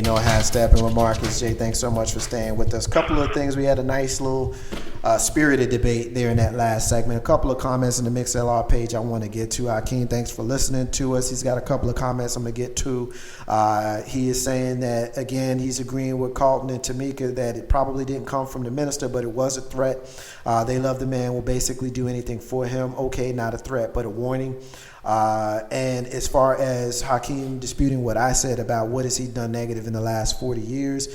Ain't no half stepping with Marcus J. Thanks so much for staying with us. Couple of things. We had a nice little spirited debate there in that last segment. A couple of comments in the MixLR page I want to get to. Akeem, thanks for listening to us. He's got a couple of comments I'm going to get to. He is saying that, again, he's agreeing with Carlton and Tamika that it probably didn't come from the minister, but it was a threat. They love the man, will basically do anything for him. Okay, not a threat, but a warning. And as far as Hakeem disputing what I said about what has he done negative in the last 40 years,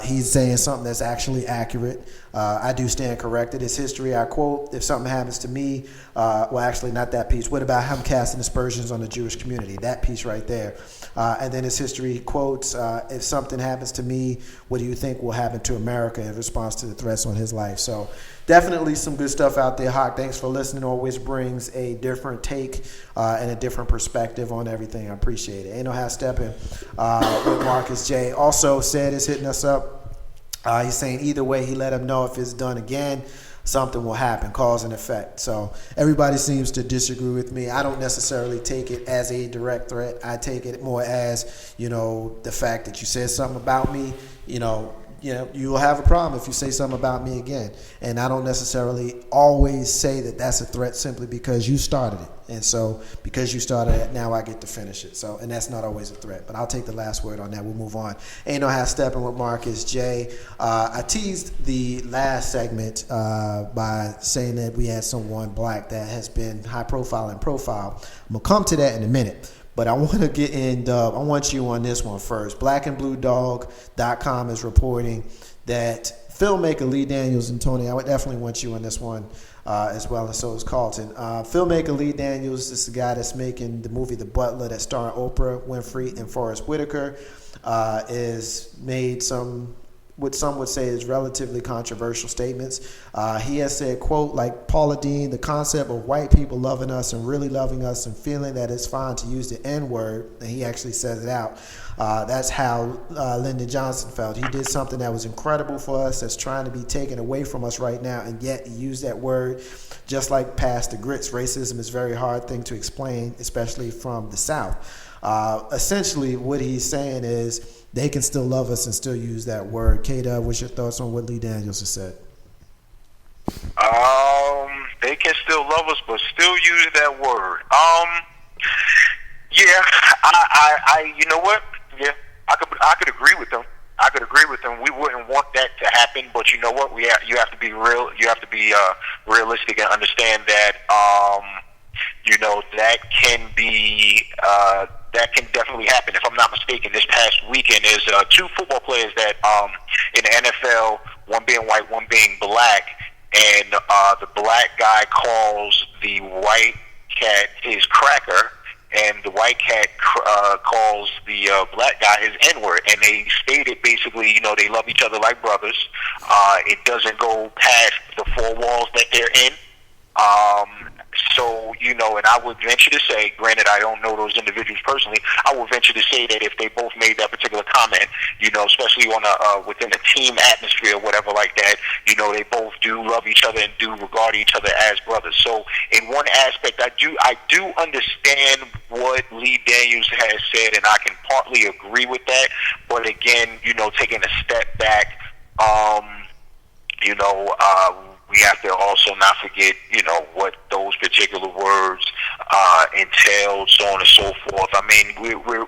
he's saying something that's actually accurate. I do stand corrected. His history, I quote, if something happens to me, well, actually not that piece. What about him casting aspersions on the Jewish community? That piece right there. And then his history quotes, if something happens to me, what do you think will happen to America in response to the threats on his life? So definitely some good stuff out there. Hawk, thanks for listening. Always brings a different take and a different perspective on everything. I appreciate it. Ain't no half stepping with Marcus J. Also said is hitting us up. He's saying either way, he let him know if it's done again, something will happen, cause and effect. So everybody seems to disagree with me. I don't necessarily take it as a direct threat. I take it more as, the fact that you said something about me, you will have a problem if you say something about me again. And I don't necessarily always say that that's a threat simply because you started it. And so because you started it, now I get to finish it. So, and that's not always a threat. But I'll take the last word on that. We'll move on. Ain't no half stepping with Marcus J. I teased the last segment by saying that we had someone black that has been high profile and profile. I'm going to come to that in a minute. But I want to get in, Dub. I want you on this one first. blackandbluedog.com is reporting that filmmaker Lee Daniels and Tony, I would definitely want you on this one as well, and so is Carlton. Filmmaker Lee Daniels is the guy that's making the movie The Butler that starring Oprah Winfrey and Forrest Whitaker, is made what some would say is relatively controversial statements. He has said, quote, like Paula Deen, the concept of white people loving us and really loving us and feeling that it's fine to use the N-word, and he actually says it out. That's how Lyndon Johnson felt. He did something that was incredible for us that's trying to be taken away from us right now, and yet he used that word just like past the grits. Racism is a very hard thing to explain, especially from the South. Essentially, what he's saying is they can still love us and still use that word. K-Dub, what's your thoughts on what Lee Daniels has said? They can still love us, but still use that word. Yeah, I you know what? Yeah, I could agree with them. We wouldn't want that to happen, but you know what? You have to be real. You have to be realistic and understand that that can be that can definitely happen. If I'm not mistaken, this past weekend there's two football players that in the NFL, one being white, one being black, and the black guy calls the white cat his cracker, and the white cat calls the black guy his N-word, and they stated basically, they love each other like brothers. It doesn't go past the four walls that they're in. So, and I would venture to say, granted I don't know those individuals personally, I would venture to say that if they both made that particular comment, especially on within a team atmosphere or whatever like that, they both do love each other and do regard each other as brothers. So in one aspect, I do understand what Lee Daniels has said, and I can partly agree with that. But again, taking a step back, we have to also not forget, what those particular words entail, so on and so forth. I mean,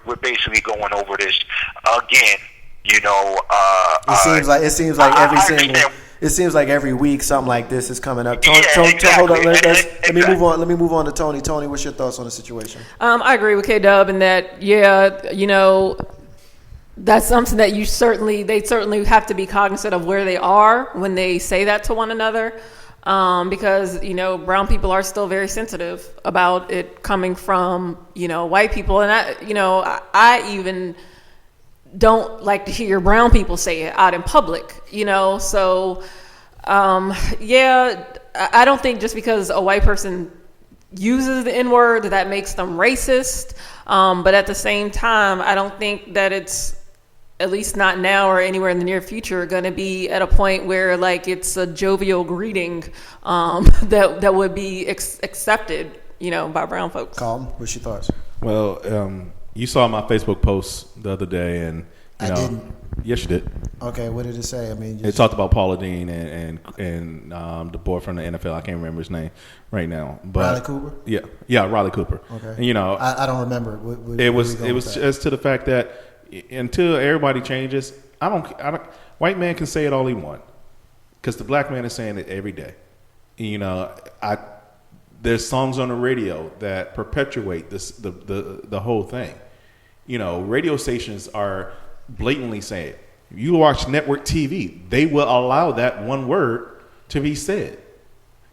we're basically going over this again. It seems like every week something like this is coming up. Tony, exactly. Hold on. Let me move on. Let me move on to Tony. Tony, what's your thoughts on the situation? I agree with K-Dub in that, that's something that they certainly have to be cognizant of where they are when they say that to one another, because brown people are still very sensitive about it coming from white people, and I even don't like to hear brown people say it out in public, so I don't think just because a white person uses the N-word that makes them racist, but at the same time I don't think that it's, at least not now or anywhere in the near future, going to be at a point where it's a jovial greeting that would be accepted, by brown folks. Colin, what's your thoughts? Well, you saw my Facebook post the other day, and I didn't. Yes, you did. Okay, what did it say? I mean, It talked about Paula Dean and the boy from the NFL. I can't remember his name right now. But Riley Cooper. Yeah, Riley Cooper. Okay. And, I don't remember. It was just to the fact that until everybody changes, I don't. White man can say it all he want, because the black man is saying it every day. There's songs on the radio that perpetuate the whole thing. Radio stations are blatantly saying, if you watch network TV, they will allow that one word to be said.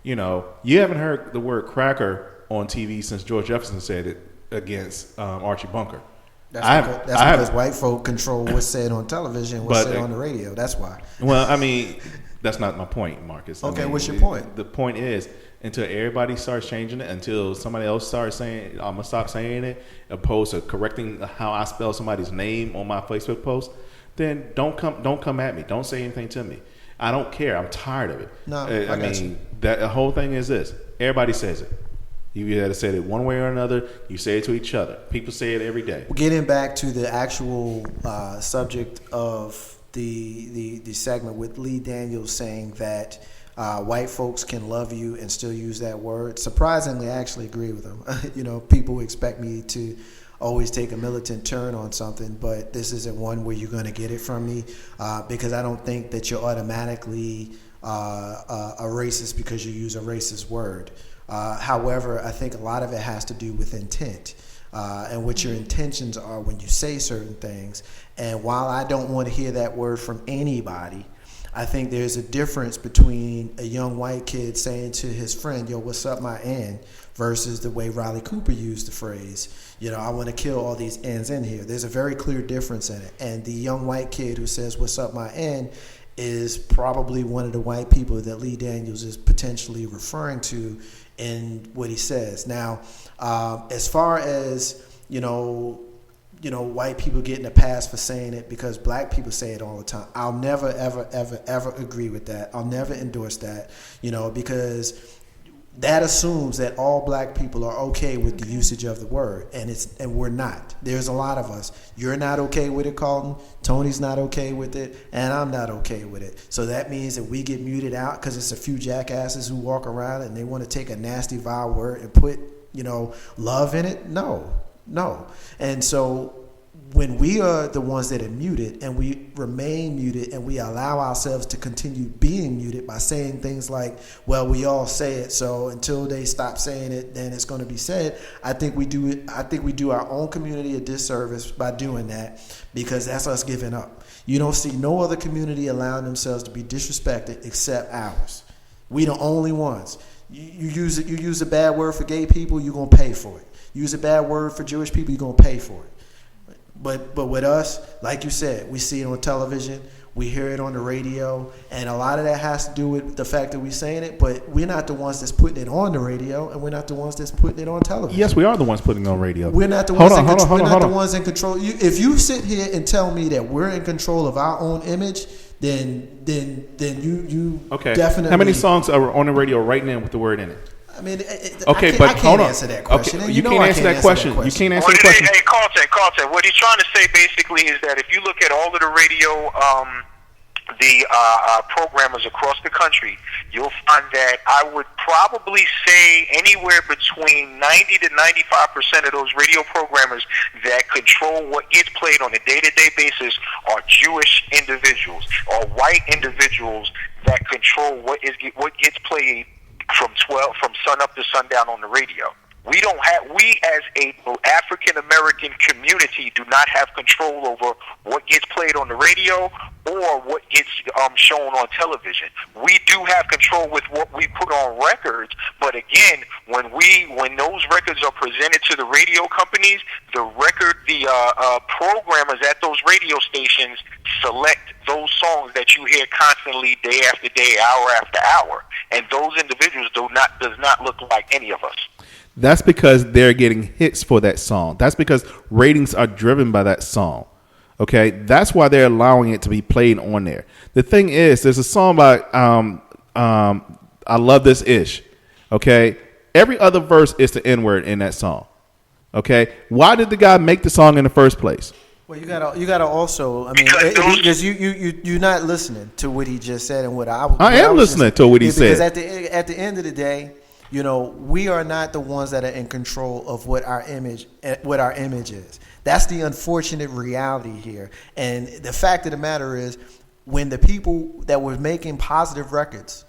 You haven't heard the word cracker on TV since George Jefferson said it against Archie Bunker. That's because white folk control what's said on television, what's said on the radio. That's why. Well, I mean, that's not my point, Marcus. Okay, what's your point? The point is, until everybody starts changing it, until somebody else starts saying, I'm going to stop saying it, opposed to correcting how I spell somebody's name on my Facebook post, then don't come at me. Don't say anything to me. I don't care. I'm tired of it. No, I mean, the whole thing is this. Everybody says it. You either said it one way or another. You say it to each other. People say it every day. Getting back to the actual subject of the segment with Lee Daniels saying that white folks can love you and still use that word. Surprisingly, I actually agree with him. People expect me to always take a militant turn on something, but this isn't one where you're going to get it from me because I don't think that you're automatically a racist because you use a racist word. However, I think a lot of it has to do with intent and what your intentions are when you say certain things. And while I don't want to hear that word from anybody, I think there's a difference between a young white kid saying to his friend, yo, what's up, my N, versus the way Riley Cooper used the phrase, I want to kill all these N's in here. There's a very clear difference in it. And the young white kid who says, what's up, my N, is probably one of the white people that Lee Daniels is potentially referring to in what he says. Now, as far as, white people getting a pass for saying it because black people say it all the time, I'll never, ever, ever, ever agree with that. I'll never endorse that, because that assumes that all black people are okay with the usage of the word, and we're not. There's a lot of us. You're not okay with it, Carlton. Tony's not okay with it, and I'm not okay with it. So that means that we get muted out because it's a few jackasses who walk around and they want to take a nasty, vile word and put, love in it. No. And so when we are the ones that are muted and we remain muted and we allow ourselves to continue being muted by saying things like, well, we all say it, so until they stop saying it, then it's going to be said. I think we do our own community a disservice by doing that, because that's us giving up. You don't see no other community allowing themselves to be disrespected except ours. We the only ones. You use a bad word for gay people, you're going to pay for it. Use a bad word for Jewish people, you're going to pay for it. But with us, like you said, we see it on television, we hear it on the radio, and a lot of that has to do with the fact that we're saying it, but we're not the ones that's putting it on the radio, and we're not the ones that's putting it on television. Yes, we are the ones putting it on radio. We're not the ones in control. If you sit here and tell me that we're in control of our own image, then you okay. Definitely. How many songs are on the radio right now with the word in it? I mean, okay, I can't answer that question. Okay, you can't answer that question. You can't answer the question. Hey, Carlton, what he's trying to say basically is that if you look at all of the radio, programmers across the country, you'll find that I would probably say anywhere between 90 to 95% of those radio programmers that control what gets played on a day-to-day basis are Jewish individuals or white individuals that control what gets played from sun up to sundown on the radio. We as a African American community do not have control over what gets played on the radio or what gets shown on television. We do have control with what we put on records, but again, when those records are presented to the radio companies, the programmers at those radio stations select those songs that you hear constantly, day after day, hour after hour, and those individuals does not look like any of us. That's because they're getting hits for that song. That's because ratings are driven by that song. Okay, that's why they're allowing it to be played on there. The thing is, there's a song by I Love This Ish. Okay, every other verse is the N-word in that song. Okay, why did the guy make the song in the first place? Well, you gotta also. I mean, because you're not listening to what he just said and what I am listening to what he said. Because at the end of the day, we are not the ones that are in control of what our image is. That's the unfortunate reality here. And the fact of the matter is, when the people that were making positive records,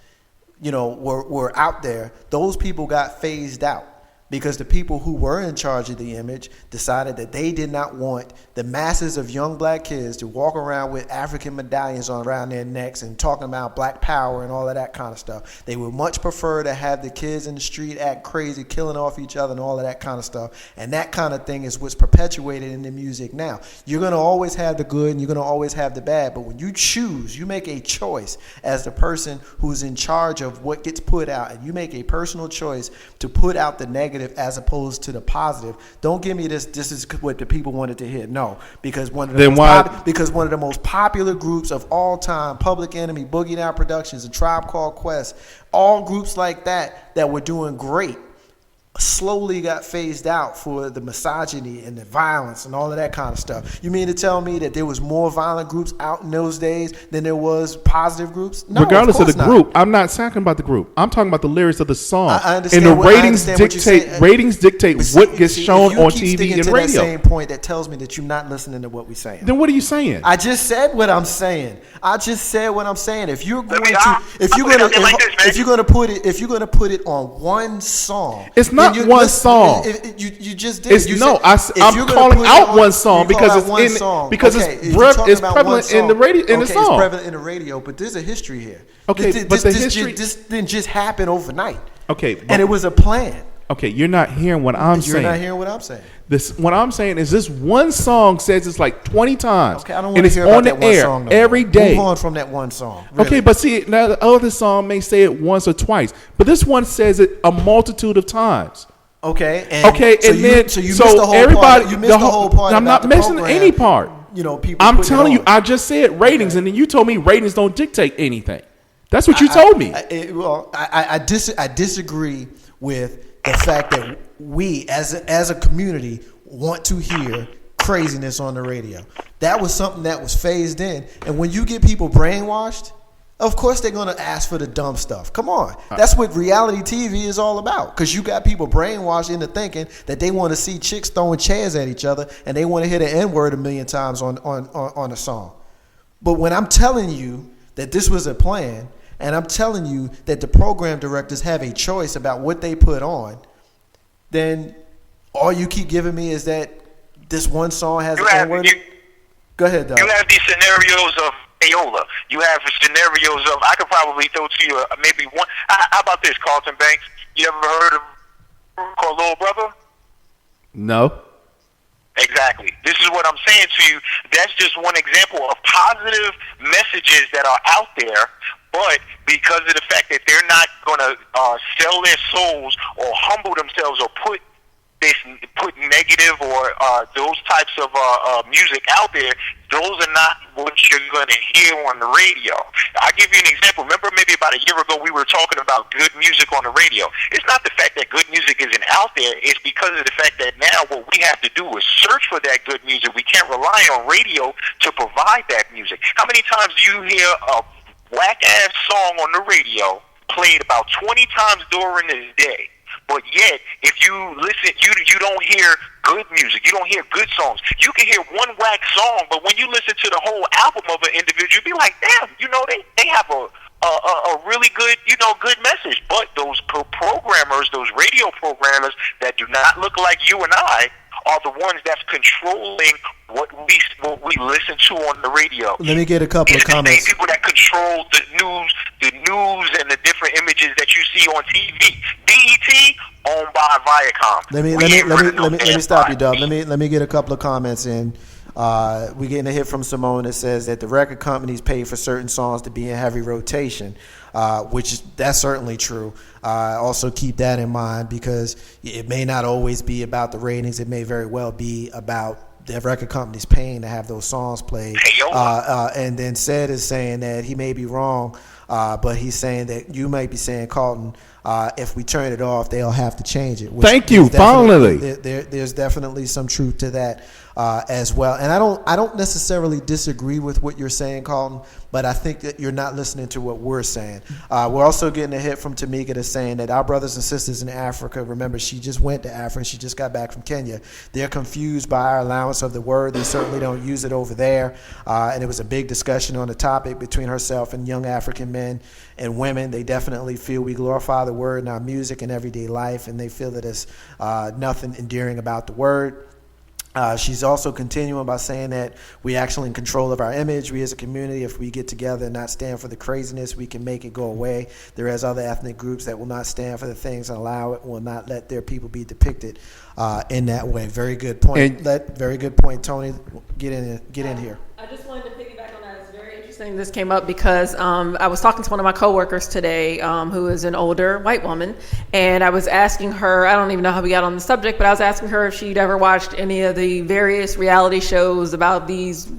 were out there, those people got phased out. Because the people who were in charge of the image decided that they did not want the masses of young black kids to walk around with African medallions around their necks and talking about black power and all of that kind of stuff. They would much prefer to have the kids in the street act crazy, killing off each other and all of that kind of stuff. And that kind of thing is what's perpetuated in the music now. You're going to always have the good and you're going to always have the bad. But when you choose, you make a choice as the person who's in charge of what gets put out, and you make a personal choice to put out the negative as opposed to the positive. Don't give me this is what the people wanted to hear. No, because one of the most popular groups of all time, Public Enemy, Boogie Down Productions, and Tribe Called Quest, all groups like that were doing great, slowly got phased out for the misogyny and the violence and all of that kind of stuff. You mean to tell me that there was more violent groups out in those days than there was positive groups? No, regardless of the group. I'm not talking about the group. I'm talking about the lyrics of the song. I understand. And the ratings dictate what gets shown on TV and radio. That same point that tells me that you're not listening to what we're saying. Then what are you saying? I just said what I'm saying. If you're going to put it on one song, it's not one song. You just did. I'm calling out one song because it's prevalent in the radio in the song. It's prevalent in the radio, but there's a history here. Okay, this didn't just happen overnight. Okay, and it was a plan. Okay, you're not hearing what I'm saying. You're not hearing what I'm saying. What I'm saying is this one song says it's like 20 times. Okay, I don't want to hear about that one song. Every day. Move on from that one song. Really. Okay, but see, now the other song may say it once or twice, but this one says it a multitude of times. Okay, you missed the whole part. You missed the whole part. I'm not missing any part. People. I'm telling you, I just said ratings, and then you told me ratings don't dictate anything. That's what you told me. I disagree with the fact that we as a community want to hear craziness on the radio. That was something that was phased in. And when you get people brainwashed, of course they're going to ask for the dumb stuff. Come on. That's what reality TV is all about. Because you got people brainwashed into thinking that they want to see chicks throwing chairs at each other and they want to hear the N-word a million times on a song. But when I'm telling you that this was a plan, and I'm telling you that the program directors have a choice about what they put on, then all you keep giving me is that this one song has an N-word. Go ahead, Doug. You have these scenarios of Ayola. You have scenarios of, I could probably throw to you maybe one. How about this, Carlton Banks? You ever heard of a group called Little Brother? No. Exactly. This is what I'm saying to you. That's just one example of positive messages that are out there, but because of the fact that they're not going to sell their souls or humble themselves or put negative or those types of music out there, those are not what you're going to hear on the radio. I'll give you an example. Remember maybe about a year ago we were talking about good music on the radio. It's not the fact that good music isn't out there. It's because of the fact that now what we have to do is search for that good music. We can't rely on radio to provide that music. How many times do you hear a whack-ass song on the radio played about 20 times during the day? But yet, if you listen, you don't hear good music. You don't hear good songs. You can hear one whack song, but when you listen to the whole album of an individual, you'll be like, damn, they have a really good, good message. But those programmers, those radio programmers that do not look like you and I, are the ones that's controlling what we listen to on the radio. Let me get a couple of comments. It's the same people that control the news and the different images that you see on TV. BET owned by Viacom. Let me stop you, Dub. Let me get a couple of comments in. We getting a hit from Simone that says that the record companies pay for certain songs to be in heavy rotation, that's certainly true. Also keep that in mind because it may not always be about the ratings. It may very well be about the record companies paying to have those songs played. And then Sed is saying that he may be wrong, but he's saying that you might be saying, Carlton, if we turn it off, they'll have to change it. Thank you. Finally, there's definitely some truth to that as well. And I don't necessarily disagree with what you're saying, Carlton, but I think that you're not listening to what we're saying. We're also getting a hit from Tamika that's saying that our brothers and sisters in Africa, remember, she just went to Africa. She just got back from Kenya. They're confused by our allowance of the word. They certainly don't use it over there. And it was a big discussion on the topic between herself and young African men and women. They definitely feel we glorify the word in our music and everyday life, and they feel that there's nothing endearing about the word. She's also continuing by saying that we actually in control of our image. We as a community, if we get together and not stand for the craziness, we can make it go away. There is other ethnic groups that will not stand for the things and allow it, will not let their people be depicted in that way. Very good point. Very good point, Tony. Get in here. I just wanted to piggyback on that. It's very interesting this came up because I was talking to one of my coworkers today who is an older white woman, and I was asking her, I don't even know how we got on the subject, but I was asking her if she'd ever watched any of the various reality shows about these,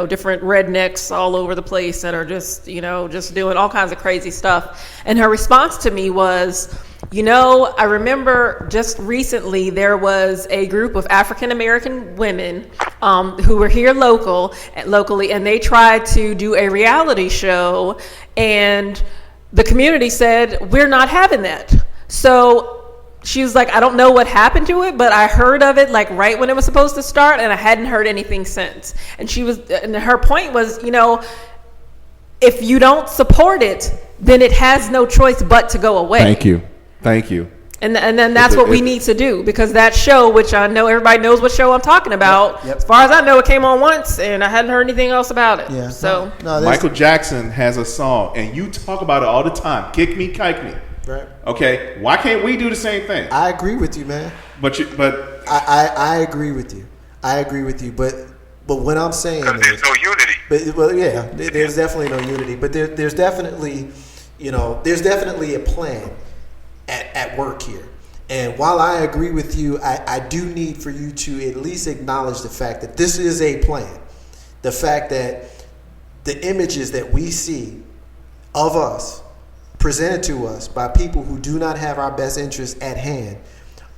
different rednecks all over the place that are just doing all kinds of crazy stuff. And her response to me was, I remember just recently there was a group of African American women who were here locally, and they tried to do a reality show, and the community said, we're not having that. So she was like, I don't know what happened to it, but I heard of it like right when it was supposed to start, and I hadn't heard anything since. And her point was, if you don't support it, then it has no choice but to go away. Thank you. And then that's what we need to do, because that show, which I know everybody knows what show I'm talking about, Yep. As far as I know, it came on once, and I hadn't heard anything else about it. Yeah. So Michael Jackson has a song, and you talk about it all the time. Kick me, kike me. Right. Okay, why can't we do the same thing? I agree with you, man. But I agree with you. But what I'm saying Because is, there's no unity. there's definitely no unity. But there's definitely, there's definitely a plan at work here. And while I agree with you, I do need for you to at least acknowledge the fact that this is a plan. The fact that the images that we see of us presented to us by people who do not have our best interests at hand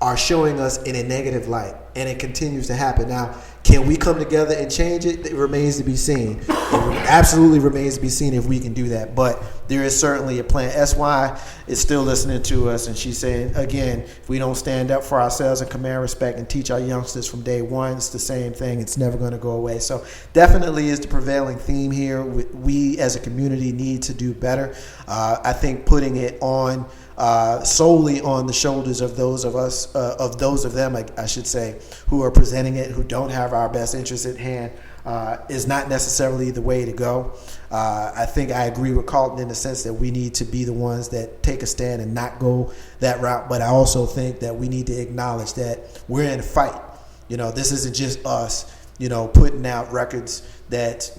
are showing us in a negative light, and it continues to happen. Now, can we come together and change it? It remains to be seen. It absolutely remains to be seen if we can do that. But there is certainly a plan. SY is still listening to us, and she's saying, again, if we don't stand up for ourselves and command respect and teach our youngsters from day one, it's the same thing. It's never going to go away. So definitely is the prevailing theme here. We as a community need to do better. I think putting it on solely on the shoulders of those of them, I should say, who are presenting it, who don't have our best interests at hand, is not necessarily the way to go. I think I agree with Carlton in the sense that we need to be the ones that take a stand and not go that route. But I also think that we need to acknowledge that we're in a fight. This isn't just us, putting out records that,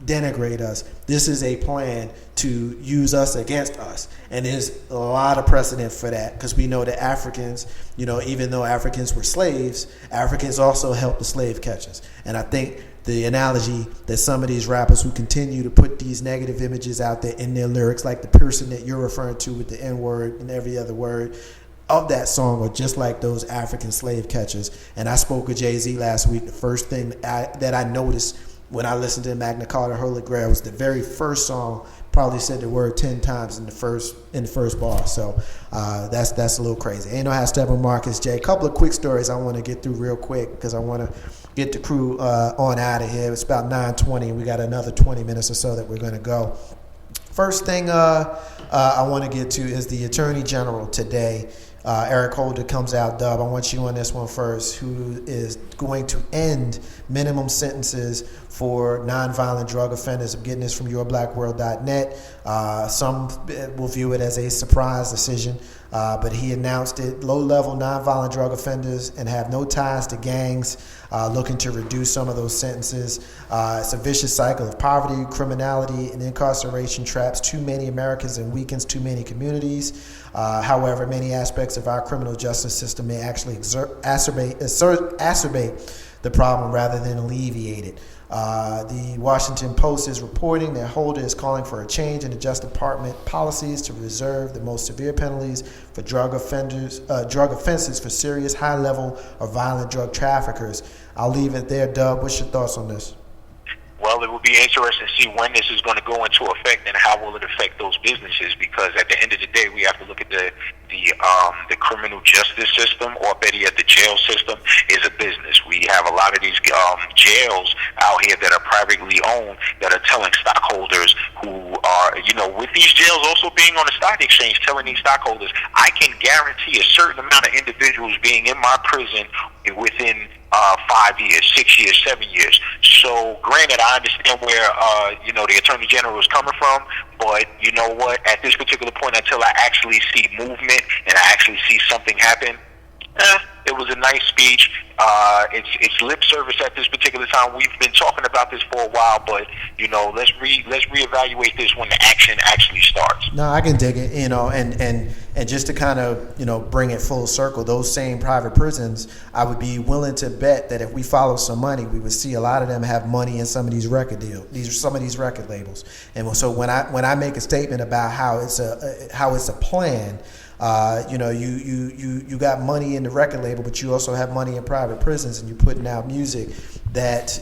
denigrate us. This is a plan to use us against us, and there's a lot of precedent for that, because we know that Africans, even though Africans were slaves, Africans also helped the slave catchers. And I think the analogy that some of these rappers who continue to put these negative images out there in their lyrics, like the person that you're referring to with the N-word and every other word of that song, are just like those African slave catchers. And I spoke with Jay-Z last week. The first thing that I noticed when I listened to Magna Carta Holy Grail was the very first song probably said the word 10 times in the first bar. So that's a little crazy. Ain't no how Steppin Marcus, Jay. A couple of quick stories I want to get through real quick, because I want to get the crew on out of here. It's about 9:20. We got another 20 minutes or so that we're going to go. First thing I want to get to is the Attorney General today. Eric Holder comes out, Dub. I want you on this one first, who is going to end minimum sentences for nonviolent drug offenders. I'm getting this from yourblackworld.net. Some will view it as a surprise decision, but he announced it. Low-level nonviolent drug offenders and have no ties to gangs, looking to reduce some of those sentences. It's a vicious cycle of poverty, criminality, and incarceration traps too many Americans and weakens too many communities. However, many aspects of our criminal justice system may actually exacerbate the problem rather than alleviate it. The Washington Post is reporting that Holder is calling for a change in the Justice Department policies to reserve the most severe penalties for drug offenses for serious, high-level, or violent drug traffickers. I'll leave it there, Doug. What's your thoughts on this? Well, it will be interesting to see when this is going to go into effect and how will it affect those businesses, because at the end of the day, we have to look at the criminal justice system, or better yet, the jail system is a business. We have a lot of these jails out here that are privately owned that are telling stockholders who are, with these jails also being on the stock exchange, telling these stockholders, I can guarantee a certain amount of individuals being in my prison within 5 years, 6 years, 7 years. So, granted, I understand where the Attorney General is coming from, but you know what? At this particular point, until I actually see movement and I actually see something happen, it was a nice speech. It's lip service at this particular time. We've been talking about this for a while, but let's reevaluate this when the action actually starts. No, I can dig it. And just to kind of bring it full circle, those same private prisons, I would be willing to bet that if we follow some money, we would see a lot of them have money in some of these record deals. Some of these record labels. And so when I make a statement about how it's a plan. You got money in the record label, but you also have money in private prisons, and you're putting out music that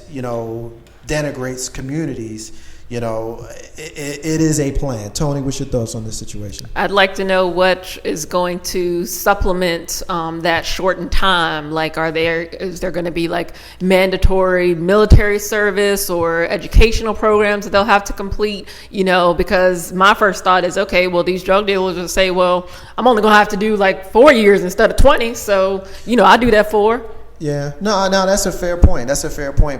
denigrates communities. It is a plan. Tony, what's your thoughts on this situation? I'd like to know what is going to supplement that shortened time. Like, is there going to be like mandatory military service or educational programs that they'll have to complete? Because my first thought is, okay, well, these drug dealers will say, well, I'm only going to have to do like 4 years instead of 20. So, I do that for. Yeah, no, that's a fair point.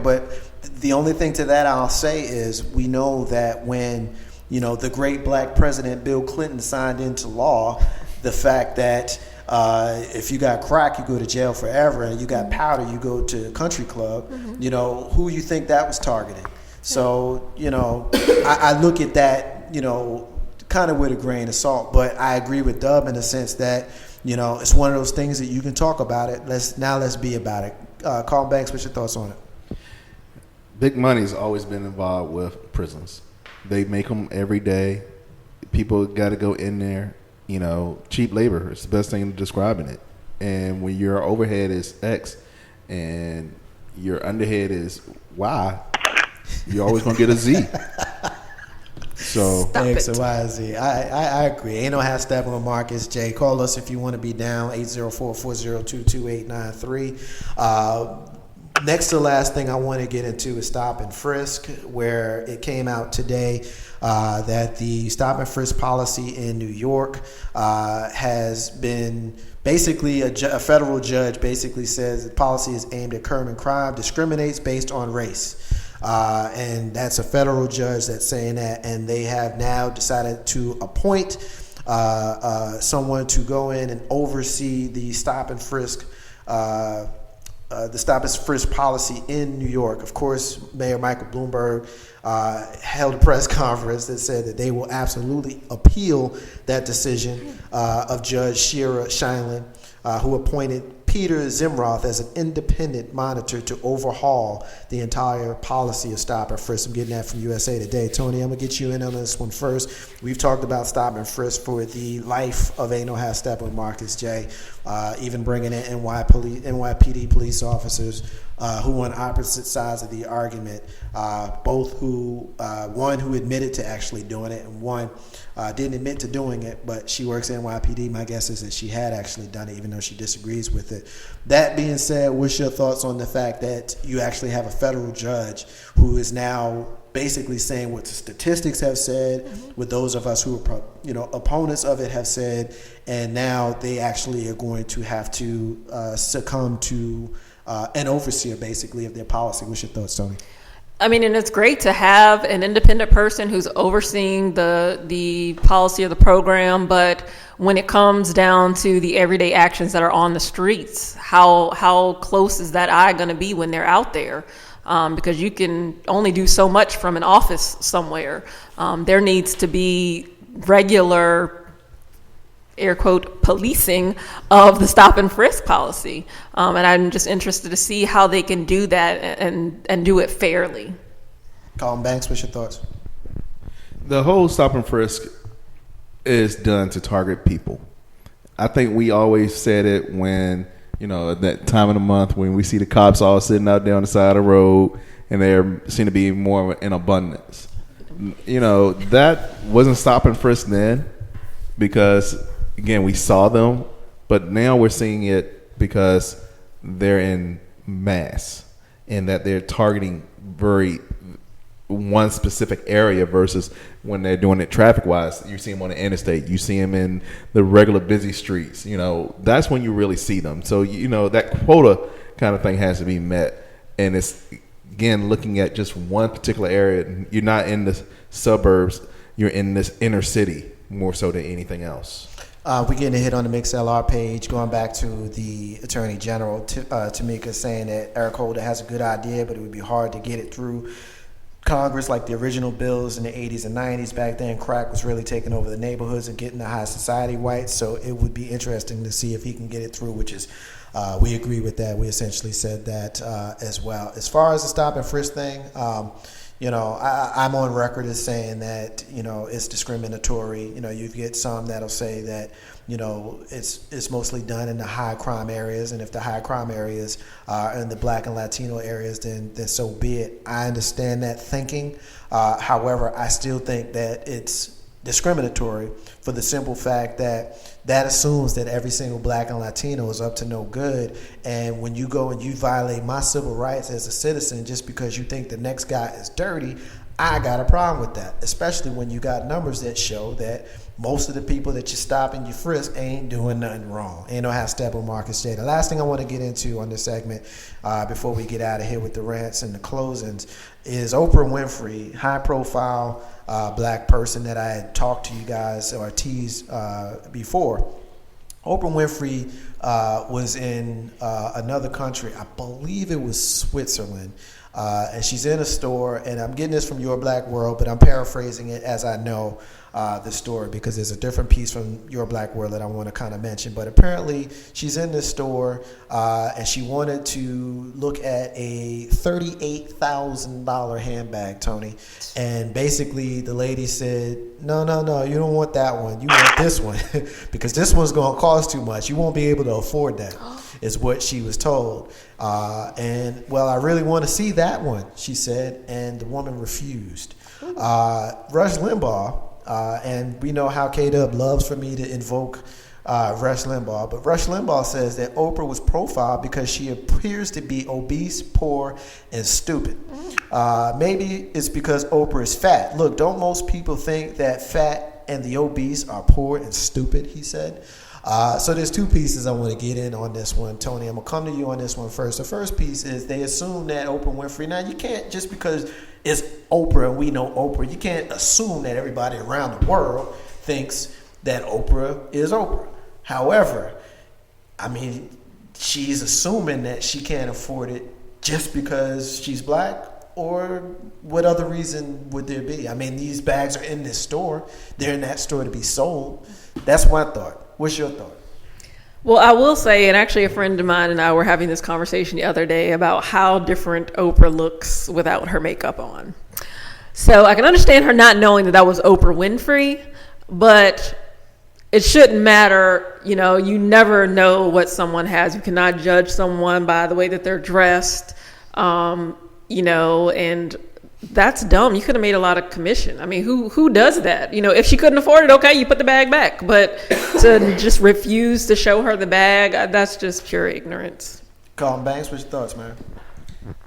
But the only thing to that I'll say is we know that when, the great black president Bill Clinton signed into law the fact that if you got crack, you go to jail forever, and you got powder, you go to a country club, who you think that was targeting? So, I look at that, kind of with a grain of salt, but I agree with Dub in the sense that, it's one of those things that you can talk about it. Let's be about it. Carl Banks, what's your thoughts on it? Big money's always been involved with prisons. They make them every day. People got to go in there. Cheap labor is the best thing describing it. And when your overhead is X and your underhead is Y, you're always going to get a Z. So X and Y, Z. I agree. Ain't no half stepping with Marcus J. Call us if you want to be down. 804-402-2893. Next to the last thing I want to get into is stop and frisk, where it came out today that the stop and frisk policy in New York has been basically a federal judge basically says the policy is aimed at curbing crime, discriminates based on race. And that's a federal judge that's saying that, and they have now decided to appoint someone to go in and oversee the stop and frisk policy in New York. Of course, Mayor Michael Bloomberg held a press conference that said that they will absolutely appeal that decision of Judge Shira Scheindlin, who appointed Peter Zimroth as an independent monitor to overhaul the entire policy of stop and frisk. I'm getting that from USA Today. Tony, I'm going to get you in on this one first. We've talked about stop and frisk for the life of Ain't No Half Step with Marcus J. Even bringing in NYPD police officers who on opposite sides of the argument, both one who admitted to actually doing it and one didn't admit to doing it, but she works at NYPD. My guess is that she had actually done it, even though she disagrees with it. That being said, what's your thoughts on the fact that you actually have a federal judge who is now basically saying what the statistics have said, what those of us who are opponents of it have said, and now they actually are going to have to succumb to an overseer basically of their policy? What's your thoughts, Tony? I mean, and it's great to have an independent person who's overseeing the policy of the program, but when it comes down to the everyday actions that are on the streets, how close is that eye going to be when they're out there? Because you can only do so much from an office somewhere. There needs to be regular air quote, policing of the stop and frisk policy. And I'm just interested to see how they can do that and do it fairly. Colin Banks, what's your thoughts? The whole stop and frisk is done to target people. I think we always said it when, at that time of the month when we see the cops all sitting out there on the side of the road and there seem to be more in abundance. That wasn't stop and frisk then because, again, we saw them, but now we're seeing it because they're in mass and that they're targeting one specific area versus when they're doing it traffic wise. You see them on the interstate, you see them in the regular busy streets. That's when you really see them. So that quota kind of thing has to be met, and it's again looking at just one particular area. You're not in the suburbs, you're in this inner city more so than anything else. We're getting a hit on the MixLR page, going back to the Attorney General, Tamika, saying that Eric Holder has a good idea, but it would be hard to get it through Congress like the original bills in the 80s and 90s. Back then, crack was really taking over the neighborhoods and getting the high society whites. So it would be interesting to see if he can get it through, which is, we agree with that. We essentially said that as well. As far as the stop and frisk thing, I'm on record as saying that, it's discriminatory. You get some that'll say that, it's mostly done in the high crime areas. And if the high crime areas are in the Black and Latino areas, then so be it. I understand that thinking. However, I still think that it's discriminatory for the simple fact that assumes that every single Black and Latino is up to no good. And when you go and you violate my civil rights as a citizen just because you think the next guy is dirty, I got a problem with that, especially when you got numbers that show that most of the people that you stop and you frisk ain't doing nothing wrong. Ain't no half step on Marcus J. The last thing I want to get into on this segment before we get out of here with the rants and the closings is Oprah Winfrey, high profile black person that I had talked to you guys or teased before. Oprah Winfrey was in another country. I believe it was Switzerland. And she's in a store, and I'm getting this from Your Black World, but I'm paraphrasing it as I know the story because there's a different piece from Your Black World that I want to kind of mention. But apparently she's in this store and she wanted to look at a $38,000 handbag, Tony. And basically the lady said, no, you don't want that one. You want this one because this one's going to cost too much. You won't be able to afford that, is what she was told. And, well, I really want to see that one, she said, and the woman refused. Rush Limbaugh, and we know how K-Dub loves for me to invoke Rush Limbaugh, but Rush Limbaugh says that Oprah was profiled because she appears to be obese, poor, and stupid. Maybe it's because Oprah is fat. Look, don't most people think that fat and the obese are poor and stupid, he said. So there's two pieces I want to get in on this one, Tony. I'm going to come to you on this one first. The first piece is they assume that Oprah Winfrey, now you can't, just because it's Oprah and we know Oprah, you can't assume that everybody around the world thinks that Oprah is Oprah. However, I mean, she's assuming that she can't afford it just because she's black, or what other reason would there be? I mean, these bags are in this store. They're in that store to be sold. That's one thought. What's your thought? Well, I will say, and actually a friend of mine and I were having this conversation the other day about how different Oprah looks without her makeup on. So I can understand her not knowing that was Oprah Winfrey, but it shouldn't matter. You never know what someone has. You cannot judge someone by the way that they're dressed, and that's dumb. You could have made a lot of commission. I mean, who does that? If she couldn't afford it, okay, you put the bag back. But to just refuse to show her the bag, that's just pure ignorance. Colin Banks, what's your thoughts, man?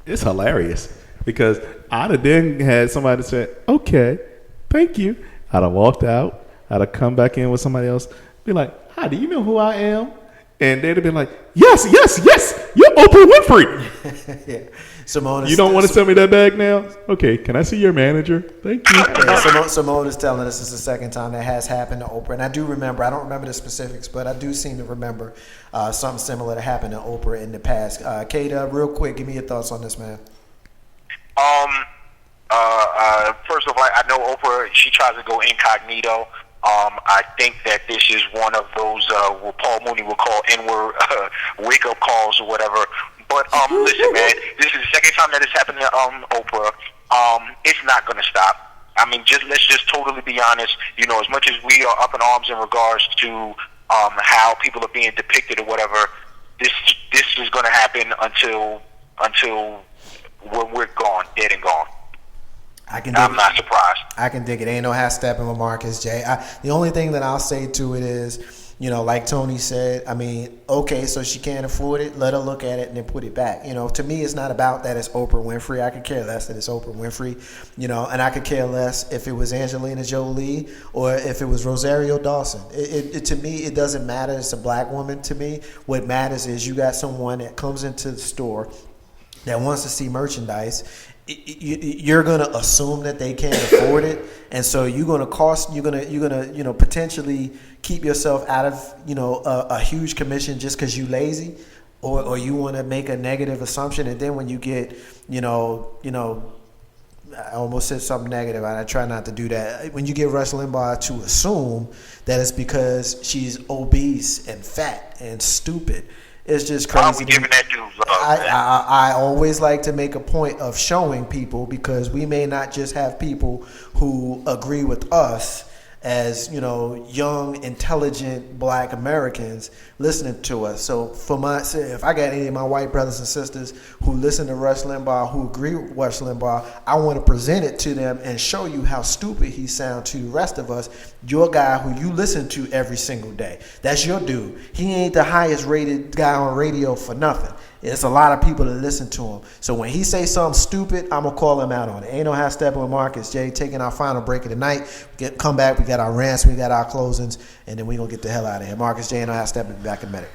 It's hilarious because I'd have then had somebody say, okay, thank you. I'd have walked out. I'd have come back in with somebody else, be like, hi, do you know who I am? And they'd have been like, yes, you're Oprah Winfrey. Yeah. Simone, you don't want to sell me that bag now? Okay, can I see your manager? Thank you. Yeah, Simone is telling us this is the second time that has happened to Oprah. And I don't remember the specifics, but I do seem to remember something similar that happened to Oprah in the past. Kata, real quick, give me your thoughts on this, man. First of all, I know Oprah, she tries to go incognito. I think that this is one of those what Paul Mooney would call N-word wake-up calls or whatever. But listen, man, this is the second time that it's happened to Oprah. It's not going to stop. I mean, let's just totally be honest. You know, as much as we are up in arms in regards to how people are being depicted or whatever, this is going to happen until when we're gone, dead and gone. I'm not surprised. I can dig it. Ain't no half stepping with Marcus J. The only thing that I'll say to it is, you know, like Tony said, I mean, okay, so she can't afford it. Let her look at it and then put it back. You know, to me, it's not about that it's Oprah Winfrey. I could care less that it's Oprah Winfrey, you know, and I could care less if it was Angelina Jolie or if it was Rosario Dawson. To me, it doesn't matter. It's a black woman to me. What matters is you got someone that comes into the store that wants to see merchandise. You're gonna assume that they can't afford it, and so you're gonna potentially keep yourself out of a huge commission just because you lazy, or you want to make a negative assumption, and then when you get I almost said something negative, and I try not to do that. When you get Rush Limbaugh to assume that it's because she's obese and fat and stupid. It's just crazy. Why are we giving that dude love? I always like to make a point of showing people, because we may not just have people who agree with us as, young, intelligent black Americans listening to us. So if I got any of my white brothers and sisters who listen to Rush Limbaugh, who agree with Rush Limbaugh, I want to present it to them and show you how stupid he sounds to the rest of us. Your guy who you listen to every single day. That's your dude. He ain't the highest rated guy on radio for nothing. It's a lot of people that listen to him. So when he say something stupid, I'm going to call him out on it. Ain't no half stepping with Marcus J. Taking our final break of the night. Come back. We got our rants. We got our closings. And then we going to get the hell out of here. Marcus J. Ain't no half stepping. Back in a minute.